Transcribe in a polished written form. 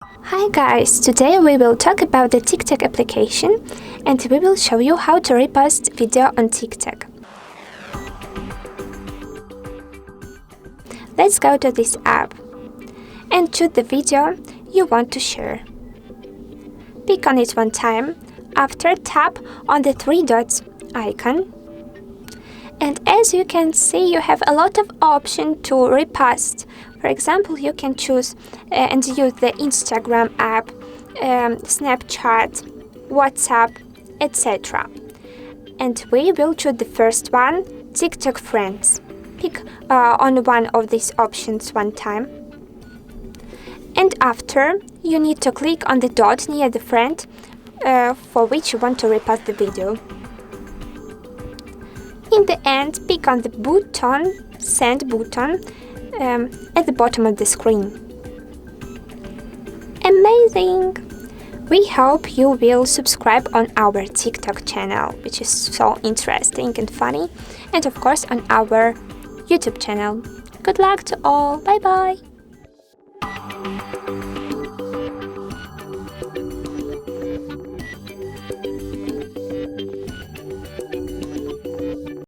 Hi guys, today we will talk about the TikTok application and we will show you how to repost video on TikTok. Let's go to this app and choose the video you want to share. Pick on it one time, after tap on the three dots icon. And as you can see, you have a lot of options to repost. For example, you can choose and use the Instagram app, Snapchat, WhatsApp, etc. And we will choose the first one, TikTok Friends. Pick on one of these options one time. And after, you need to click on the dot near the friend for which you want to repost the video. In the end, pick on the button, send button, at the bottom of the screen. Amazing! We hope you will subscribe on our TikTok channel, which is so interesting and funny, and of course on our YouTube channel. Good luck to all! Bye bye!